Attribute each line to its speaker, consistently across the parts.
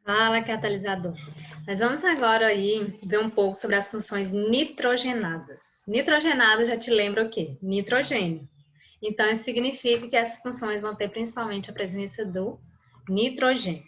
Speaker 1: Fala, catalisador. Nós vamos agora aí ver um pouco sobre as funções nitrogenadas. Nitrogenada já te lembra o quê? Nitrogênio. Então, isso significa que essas funções vão ter principalmente a presença do nitrogênio.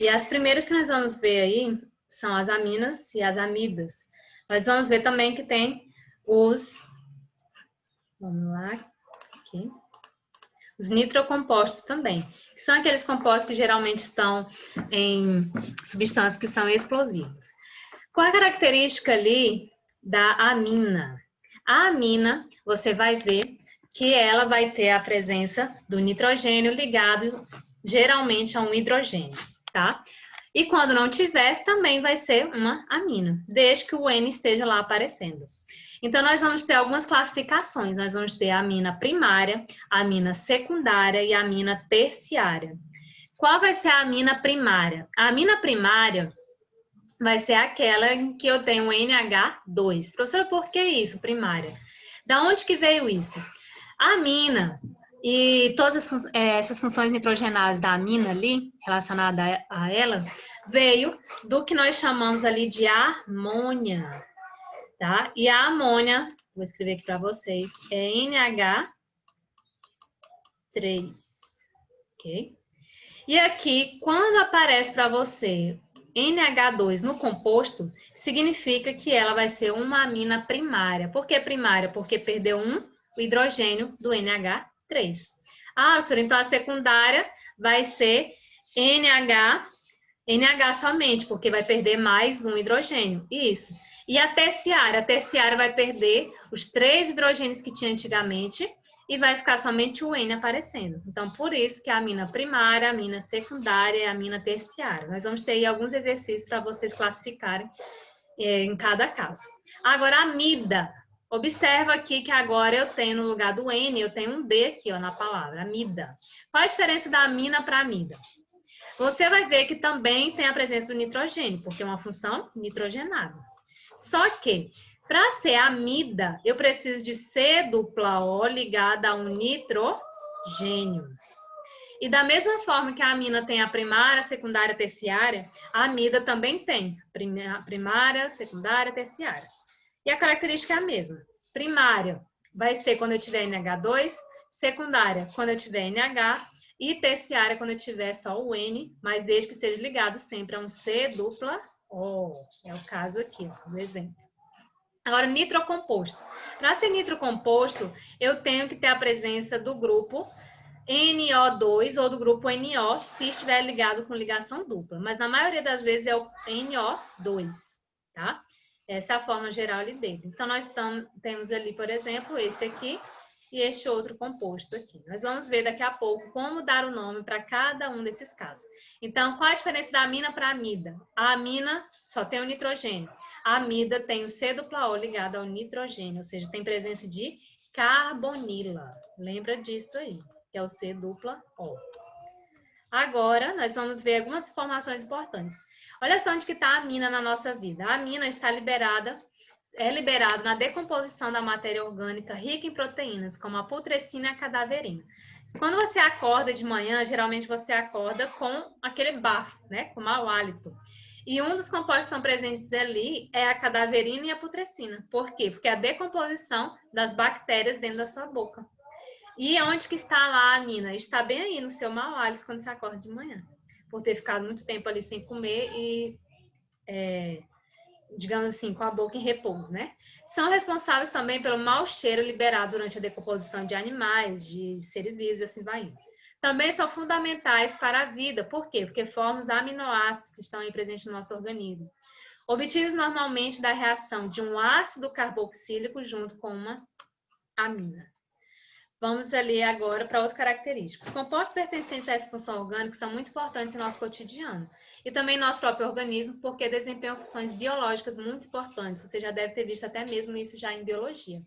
Speaker 1: E as primeiras que nós vamos ver aí são as aminas e as amidas. Nós vamos ver também que tem vamos lá, aqui. Os nitrocompostos também, que são aqueles compostos que geralmente estão em substâncias que são explosivas. Qual a característica ali da amina? A amina, você vai ver que ela vai ter a presença do nitrogênio ligado geralmente a um hidrogênio, tá? E quando não tiver, também vai ser uma amina, desde que o N esteja lá aparecendo. Então, nós vamos ter algumas classificações. Nós vamos ter a amina primária, a amina secundária e a amina terciária. Qual vai ser a amina primária? A amina primária vai ser aquela em que eu tenho NH2. Professora, por que isso, primária? Da onde que veio isso? A amina e todas essas funções nitrogenadas da amina ali, relacionada a ela, veio do que nós chamamos ali de amônia. Tá? E a amônia, vou escrever aqui para vocês, é NH3, ok? E aqui, quando aparece para você NH2 no composto, significa que ela vai ser uma amina primária. Por que primária? Porque perdeu o hidrogênio do NH3. Ah, então a secundária vai ser NH somente, porque vai perder mais um hidrogênio. Isso. E a terciária vai perder os 3 hidrogênios que tinha antigamente e vai ficar somente o N aparecendo. Então, por isso que a amina primária, a amina secundária e a amina terciária. Nós vamos ter aí alguns exercícios para vocês classificarem em cada caso. Agora, a amida. Observa aqui que agora eu tenho no lugar do N, eu tenho um D aqui ó, na palavra, amida. Qual a diferença da amina para a amida? Você vai ver que também tem a presença do nitrogênio, porque é uma função nitrogenada. Só que, para ser amida, eu preciso de C-O ligada a um nitrogênio. E da mesma forma que a amina tem a primária, secundária, terciária, a amida também tem primária, secundária, terciária. E a característica é a mesma. Primária vai ser quando eu tiver NH2, secundária quando eu tiver NH, e terciária quando eu tiver só o N, mas desde que esteja ligado sempre a um C-O. É o caso aqui, ó, do exemplo. Agora, nitrocomposto. Para ser nitrocomposto, eu tenho que ter a presença do grupo NO2 ou do grupo NO, se estiver ligado com ligação dupla. Mas na maioria das vezes é o NO2, tá? Essa é a forma geral ali dele. Então, nós temos ali, por exemplo, esse aqui e este outro composto aqui. Nós vamos ver daqui a pouco como dar o nome para cada um desses casos. Então, qual a diferença da amina para a amida? A amina só tem o nitrogênio. A amida tem o C-O ligado ao nitrogênio, ou seja, tem presença de carbonila. Lembra disso aí, que é o C-O. Agora, nós vamos ver algumas informações importantes. Olha só onde que está a amina na nossa vida. A amina está liberada na decomposição da matéria orgânica rica em proteínas, como a putrescina e a cadaverina. Quando você acorda de manhã, geralmente você acorda com aquele bafo, né? Com mau hálito. E um dos compostos que estão presentes ali é a cadaverina e a putrescina. Por quê? Porque é a decomposição das bactérias dentro da sua boca. E onde que está lá a amina? Está bem aí no seu mau hálito quando você acorda de manhã. Por ter ficado muito tempo ali sem comer e, digamos assim, com a boca em repouso, né? São responsáveis também pelo mau cheiro liberado durante a decomposição de animais, de seres vivos e assim vai indo. Também são fundamentais para a vida. Por quê? Porque formam os aminoácidos que estão aí presentes no nosso organismo. Obtidos normalmente da reação de um ácido carboxílico junto com uma amina. Vamos ali agora para outra característica. Os compostos pertencentes a essa função orgânica são muito importantes em nosso cotidiano. E também em nosso próprio organismo, porque desempenham funções biológicas muito importantes. Você já deve ter visto até mesmo isso já em biologia.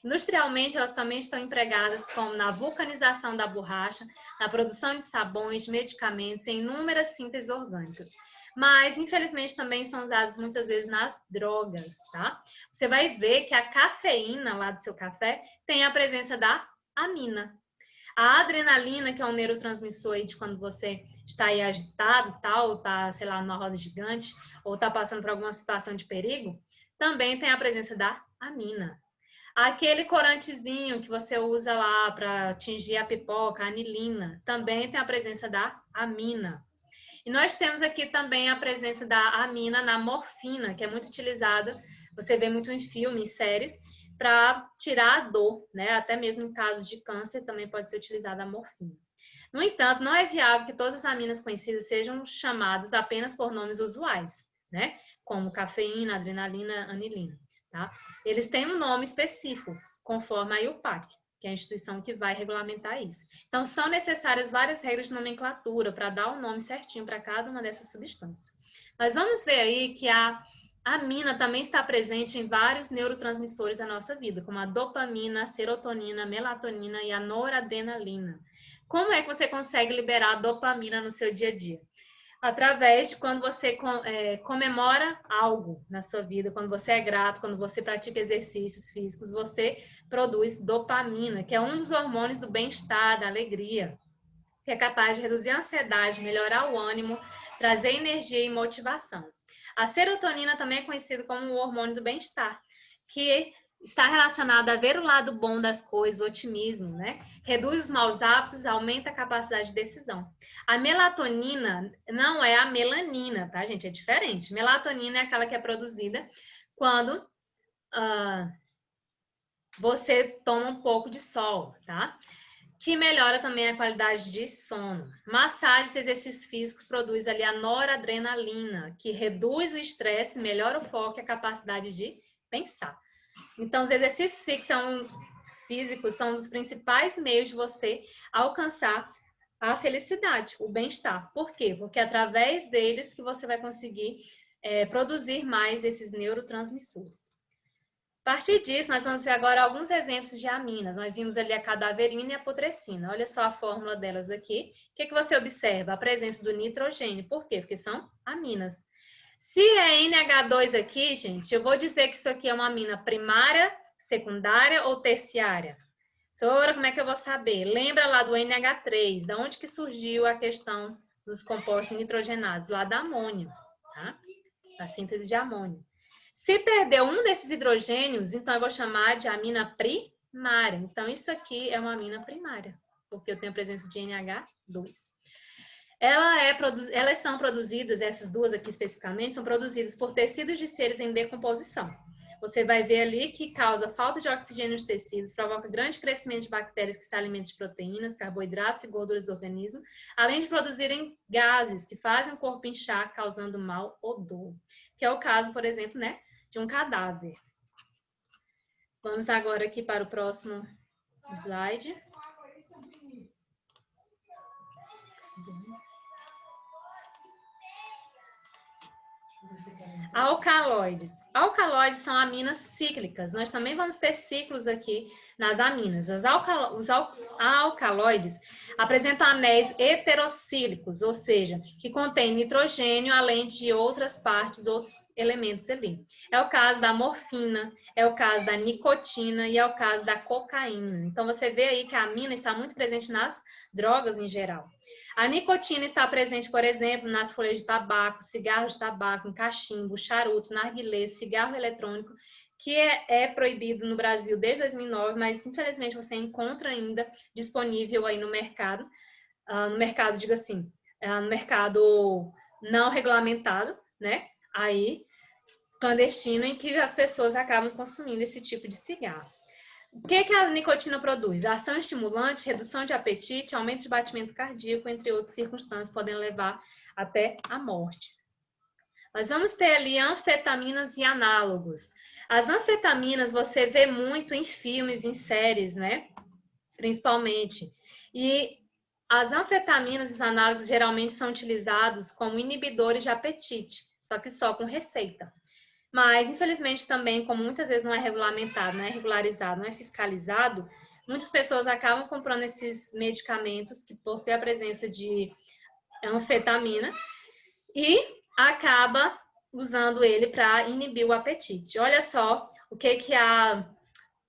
Speaker 1: Industrialmente, elas também estão empregadas como na vulcanização da borracha, na produção de sabões, de medicamentos e em inúmeras sínteses orgânicas. Mas, infelizmente, também são usadas muitas vezes nas drogas, tá? Você vai ver que a cafeína lá do seu café tem a presença da amina. A adrenalina, que é um neurotransmissor aí de quando você está aí agitado, tal, ou está, sei lá, numa roda gigante, ou está passando por alguma situação de perigo, também tem a presença da amina. Aquele corantezinho que você usa lá para atingir a pipoca, a anilina, também tem a presença da amina. E nós temos aqui também a presença da amina na morfina, que é muito utilizada, você vê muito em filmes, em séries, para tirar a dor, né? Até mesmo em casos de câncer também pode ser utilizada a morfina. No entanto, não é viável que todas as aminas conhecidas sejam chamadas apenas por nomes usuais, né? Como cafeína, adrenalina, anilina, tá? Eles têm um nome específico, conforme a IUPAC, que é a instituição que vai regulamentar isso. Então, são necessárias várias regras de nomenclatura para dar o nome certinho para cada uma dessas substâncias. Mas vamos ver aí que a amina também está presente em vários neurotransmissores da nossa vida, como a dopamina, a serotonina, a melatonina e a noradrenalina. Como é que você consegue liberar a dopamina no seu dia a dia? Através de quando você comemora algo na sua vida, quando você é grato, quando você pratica exercícios físicos, você produz dopamina, que é um dos hormônios do bem-estar, da alegria, que é capaz de reduzir a ansiedade, melhorar o ânimo, trazer energia e motivação. A serotonina também é conhecida como o hormônio do bem-estar, que está relacionado a ver o lado bom das coisas, otimismo, né? Reduz os maus hábitos, aumenta a capacidade de decisão. A melatonina não é a melanina, tá, gente? É diferente. Melatonina é aquela que é produzida quando você toma um pouco de sol, tá? Que melhora também a qualidade de sono. Massagens e exercícios físicos produz ali a noradrenalina, que reduz o estresse, melhora o foco e a capacidade de pensar. Então, os exercícios físicos são um dos principais meios de você alcançar a felicidade, o bem-estar. Por quê? Porque é através deles que você vai conseguir produzir mais esses neurotransmissores. A partir disso, nós vamos ver agora alguns exemplos de aminas. Nós vimos ali a cadaverina e a putrescina. Olha só a fórmula delas aqui. O que você observa? A presença do nitrogênio. Por quê? Porque são aminas. Se é NH2 aqui, gente, eu vou dizer que isso aqui é uma amina primária, secundária ou terciária? Sora, como é que eu vou saber? Lembra lá do NH3, da onde que surgiu a questão dos compostos nitrogenados? Lá da amônio, tá? A síntese de amônio. Se perder um desses hidrogênios, então eu vou chamar de amina primária. Então, isso aqui é uma amina primária, porque eu tenho a presença de NH2. Elas são produzidas, essas duas aqui especificamente, são produzidas por tecidos de seres em decomposição. Você vai ver ali que causa falta de oxigênio nos tecidos, provoca grande crescimento de bactérias que se alimentam de proteínas, carboidratos e gorduras do organismo, além de produzirem gases que fazem o corpo inchar, causando mau odor. Que é o caso, por exemplo, né, de um cadáver. Vamos agora aqui para o próximo slide. Alcaloides. Alcaloides são aminas cíclicas. Nós também vamos ter ciclos aqui nas aminas. Os alcaloides apresentam anéis heterocíclicos, ou seja, que contêm nitrogênio além de outras partes, outros elementos ali. É o caso da morfina, é o caso da nicotina e é o caso da cocaína. Então, você vê aí que a amina está muito presente nas drogas em geral. A nicotina está presente, por exemplo, nas folhas de tabaco, cigarros de tabaco, em cachimbo, charuto, narguilé, cigarro eletrônico, que é proibido no Brasil desde 2009, mas infelizmente você encontra ainda disponível aí no mercado, digo assim, no mercado não regulamentado, né? Aí, clandestino, em que as pessoas acabam consumindo esse tipo de cigarro. O que a nicotina produz? A ação estimulante, redução de apetite, aumento de batimento cardíaco, entre outras circunstâncias, podem levar até a morte. Nós vamos ter ali anfetaminas e análogos. As anfetaminas você vê muito em filmes, em séries, né? Principalmente. E as anfetaminas e os análogos geralmente são utilizados como inibidores de apetite, só que só com receita. Mas, infelizmente, também, como muitas vezes não é regulamentado, não é regularizado, não é fiscalizado, muitas pessoas acabam comprando esses medicamentos que possuem a presença de anfetamina e acaba usando ele para inibir o apetite. Olha só o que a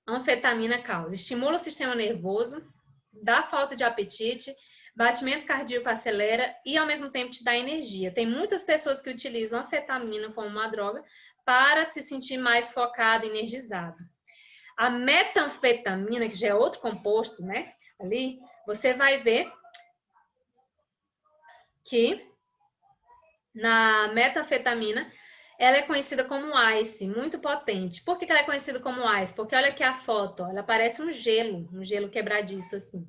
Speaker 1: anfetamina causa. Estimula o sistema nervoso, dá falta de apetite, batimento cardíaco acelera e ao mesmo tempo te dá energia. Tem muitas pessoas que utilizam a anfetamina como uma droga para se sentir mais focado, energizado. A metanfetamina, que já é outro composto, né? Ali, você vai ver que na metanfetamina ela é conhecida como ice, muito potente. Por que ela é conhecida como ice? Porque olha aqui a foto, ó, ela parece um gelo quebradiço assim.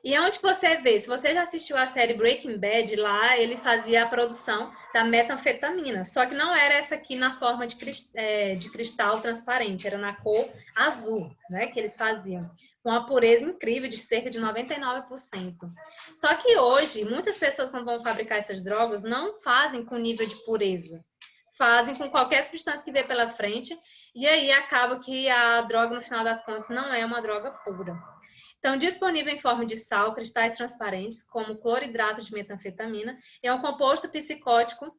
Speaker 1: E onde você vê, se você já assistiu a série Breaking Bad, lá ele fazia a produção da metanfetamina, só que não era essa aqui na forma de cristal transparente, era na cor azul, né, que eles faziam, com uma pureza incrível de cerca de 99%. Só que hoje, muitas pessoas quando vão fabricar essas drogas não fazem com nível de pureza, fazem com qualquer substância que vê pela frente, e aí acaba que a droga, no final das contas, não é uma droga pura. Então, disponível em forma de sal, cristais transparentes, como cloridrato de metanfetamina, é um composto psicótico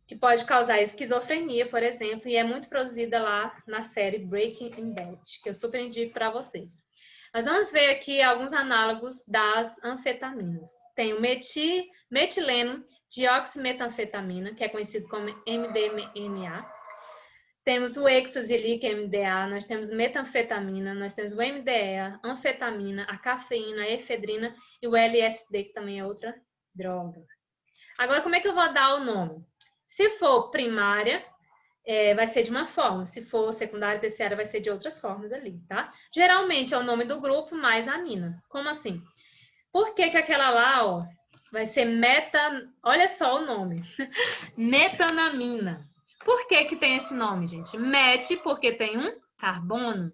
Speaker 1: que pode causar esquizofrenia, por exemplo, e é muito produzida lá na série Breaking Bad, que eu super indico para vocês. Mas vamos ver aqui alguns análogos das anfetaminas. Tem o metileno dioximetanfetamina, que é conhecido como MDMA. Temos o êxtase ali, que é MDA, nós temos metanfetamina, nós temos o MDA, anfetamina, a cafeína, a efedrina e o LSD, que também é outra droga. Agora, como é que eu vou dar o nome? Se for primária, vai ser de uma forma. Se for secundária e terciária, vai ser de outras formas ali, tá? Geralmente é o nome do grupo mais amina. Como assim? Por que que aquela lá, ó, vai ser Olha só o nome. Metanamina. Por que que tem esse nome, gente? Met, porque tem um carbono.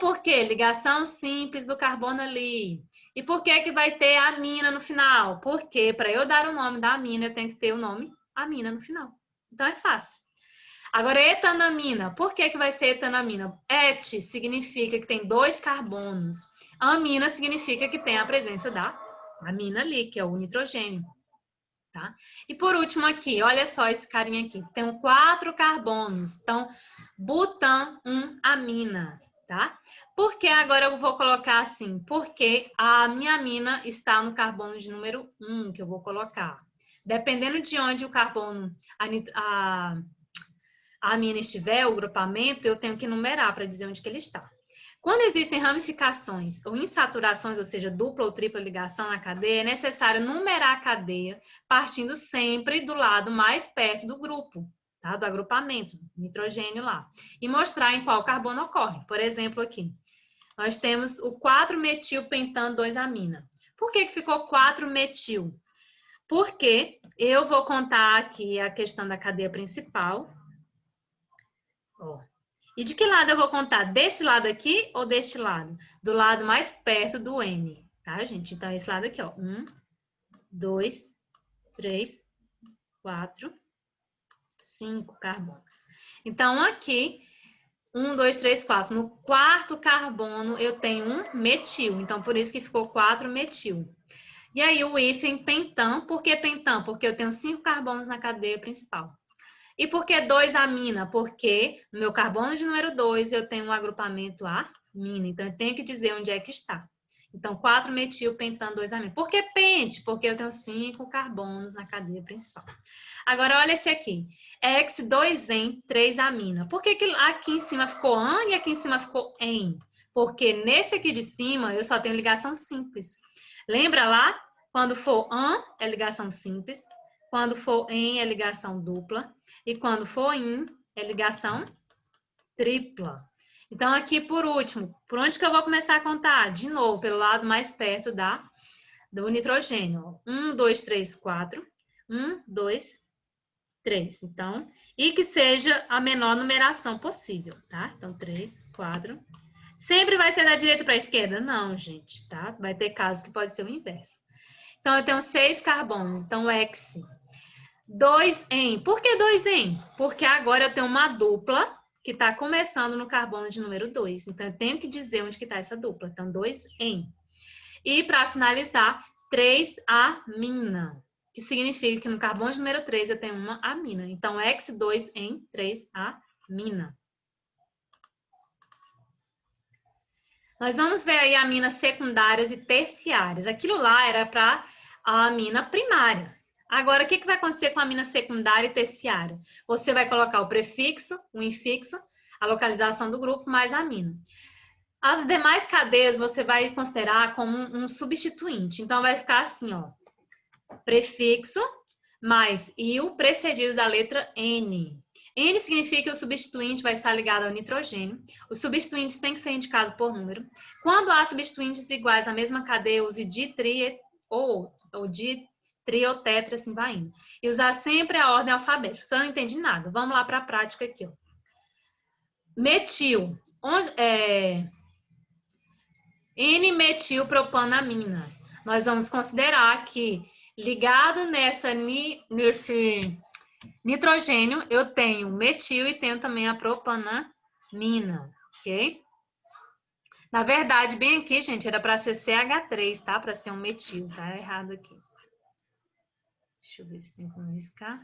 Speaker 1: Por quê? Ligação simples do carbono ali. E por que que vai ter amina no final? Porque para eu dar o nome da amina, eu tenho que ter o nome amina no final. Então é fácil. Agora, etanamina. Por que que vai ser etanamina? Et significa que tem 2 carbonos. Amina significa que tem a presença da amina ali, que é o nitrogênio. Tá? E por último aqui, olha só esse carinha aqui. Tem 4 carbonos. Então, butanamina, tá? Por que agora eu vou colocar assim? Porque a minha amina está no carbono de número 1, que eu vou colocar. Dependendo de onde o carbono, a amina estiver, o grupamento, eu tenho que numerar para dizer onde que ele está. Quando existem ramificações ou insaturações, ou seja, dupla ou tripla ligação na cadeia, é necessário numerar a cadeia partindo sempre do lado mais perto do grupo, tá? Do agrupamento, do nitrogênio lá, e mostrar em qual carbono ocorre. Por exemplo, aqui, nós temos o 4-metil-pentano 2-amina. Por que que ficou 4-metil? Porque eu vou contar aqui a questão da cadeia principal. Ó. E de que lado eu vou contar? Desse lado aqui ou deste lado? Do lado mais perto do N, tá, gente? Então, esse lado aqui, ó. 1, 2, 3, 4, 5 carbonos. Então, aqui, 1, 2, 3, 4. No quarto carbono, eu tenho um metil. Então, por isso que ficou 4-metil. E aí, o hífen pentan. Por que pentan? Porque eu tenho 5 carbonos na cadeia principal. E por que 2-amina? Porque no meu carbono de número 2 eu tenho um agrupamento amina. Então, eu tenho que dizer onde é que está. Então, 4-metil-pentano 2-amina. Por que pente? Porque eu tenho 5 carbonos na cadeia principal. Agora, olha esse aqui. Hex-2-en 3-amina. Por que que aqui em cima ficou an e aqui em cima ficou en? Porque nesse aqui de cima eu só tenho ligação simples. Lembra lá? Quando for an, é ligação simples. Quando for en, é ligação dupla. E quando for in, é ligação tripla. Então, aqui por último, por onde que eu vou começar a contar? De novo, pelo lado mais perto do nitrogênio. 1, 2, 3, 4. 1, 2, 3. Então, e que seja a menor numeração possível, tá? Então, 3, 4. Sempre vai ser da direita para a esquerda? Não, gente, tá? Vai ter casos que pode ser o inverso. Então, eu tenho 6 carbonos. Então, X. 2-en. Por que 2-en? Porque agora eu tenho uma dupla que está começando no carbono de número 2. Então, eu tenho que dizer onde que está essa dupla. Então, 2-en. E, para finalizar, 3-amina, que significa que no carbono de número 3 eu tenho uma amina. Então, X2-en 3-amina. Nós vamos ver aí aminas secundárias e terciárias. Aquilo lá era para a amina primária. Agora, o que vai acontecer com a amina secundária e terciária? Você vai colocar o prefixo, o infixo, a localização do grupo, mais a amina. As demais cadeias você vai considerar como um substituinte. Então, vai ficar assim, ó. Prefixo mais IU precedido da letra N. N significa que o substituinte vai estar ligado ao nitrogênio. Os substituintes têm que ser indicados por número. Quando há substituintes iguais na mesma cadeia, use di, tri ou di, tri ou tetra, assim vai indo. E usar sempre a ordem alfabética. Se eu não entendi nada, vamos lá para a prática aqui, ó. Metil. N-metilpropanamina. Nós vamos considerar que ligado nesse nitrogênio, eu tenho metil e tenho também a propanamina, ok? Na verdade, bem aqui, gente, era para ser CH3, tá? Para ser um metil, tá errado aqui. Deixa eu ver se tem como riscar.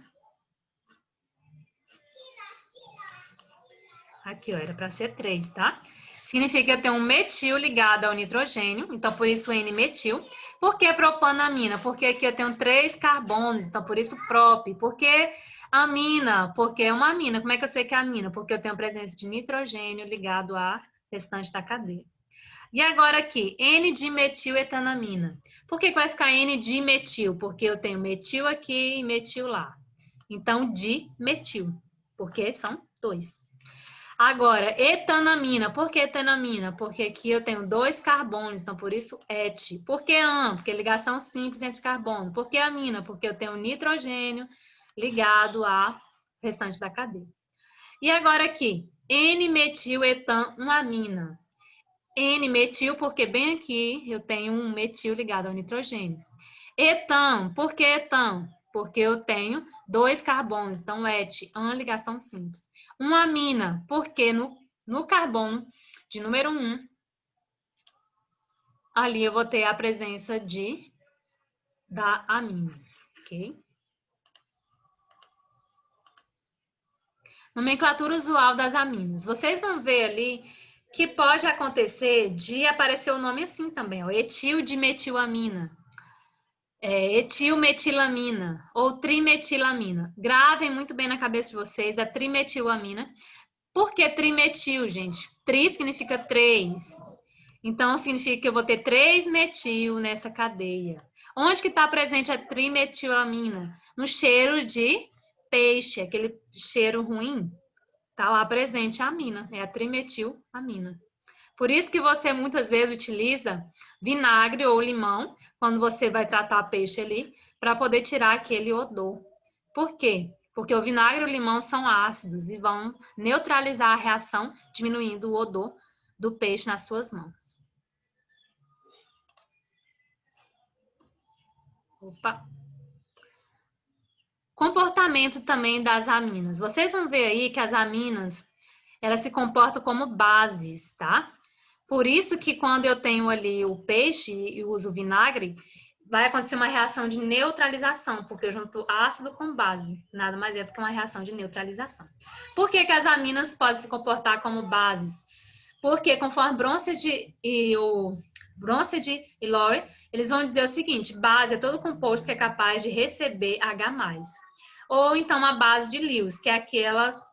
Speaker 1: Aqui, ó, era para ser 3, tá? Significa que eu tenho um metil ligado ao nitrogênio, então por isso N-metil. Por que propanamina? Porque aqui eu tenho 3 carbonos, então por isso prop. Por que amina? Porque é uma amina. Como é que eu sei que é amina? Porque eu tenho a presença de nitrogênio ligado à restante da cadeia. E agora aqui, N-dimetiletanamina. Por que vai ficar N-dimetil? Porque eu tenho metil aqui e metil lá. Então, dimetil, porque são 2. Agora, etanamina. Por que etanamina? Porque aqui eu tenho 2 carbonos, então por isso et. Por que an? Porque ligação simples entre carbono. Por que amina? Porque eu tenho nitrogênio ligado ao restante da cadeia. E agora aqui, N-metiletanamina. N-metil, porque bem aqui eu tenho um metil ligado ao nitrogênio. Etan, por que etan? Porque eu tenho 2 carbonos, então et, an, ligação simples. Uma amina, porque no carbono de número 1, ali eu vou ter a presença da amina, ok? Nomenclatura usual das aminas. Vocês vão ver ali que pode acontecer de aparecer o nome assim também, ó, etil-dimetilamina. Etilmetilamina ou trimetilamina. Gravem muito bem na cabeça de vocês a trimetilamina. Por que trimetil, gente? Tri significa 3. Então, significa que eu vou ter 3 metil nessa cadeia. Onde que está presente a trimetilamina? No cheiro de peixe, aquele cheiro ruim. Está lá presente a amina, é a trimetilamina. Por isso que você muitas vezes utiliza vinagre ou limão quando você vai tratar peixe ali, para poder tirar aquele odor. Por quê? Porque o vinagre e o limão são ácidos e vão neutralizar a reação, diminuindo o odor do peixe nas suas mãos. Opa! Comportamento também das aminas. Vocês vão ver aí que as aminas, elas se comportam como bases, tá? Por isso que quando eu tenho ali o peixe e uso vinagre, vai acontecer uma reação de neutralização, porque eu junto ácido com base. Nada mais é do que uma reação de neutralização. Por que as aminas podem se comportar como bases? Porque conforme Bronsted e Lowry, eles vão dizer o seguinte: base é todo composto que é capaz de receber H+. Ou então uma base de Lewis, que é aquela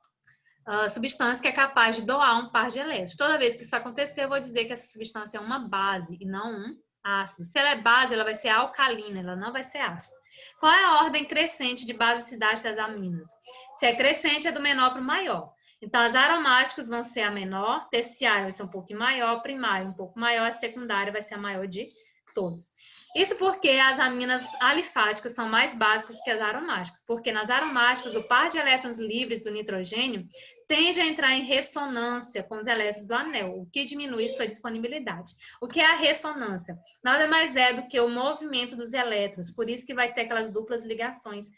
Speaker 1: substância que é capaz de doar um par de elétrons. Toda vez que isso acontecer, eu vou dizer que essa substância é uma base e não um ácido. Se ela é base, ela vai ser alcalina, ela não vai ser ácida. Qual é a ordem crescente de basicidade das aminas? Se é crescente, é do menor para o maior. Então, as aromáticas vão ser a menor, terciária vai ser um pouquinho maior, primária um pouco maior, a secundária vai ser a maior de todas. Isso porque as aminas alifáticas são mais básicas que as aromáticas, porque nas aromáticas o par de elétrons livres do nitrogênio tende a entrar em ressonância com os elétrons do anel, o que diminui sua disponibilidade. O que é a ressonância? Nada mais é do que o movimento dos elétrons, por isso que vai ter aquelas duplas ligações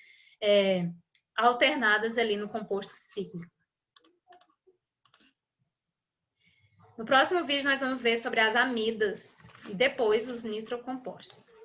Speaker 1: alternadas ali no composto cíclico. No próximo vídeo nós vamos ver sobre as amidas e depois os nitrocompostos.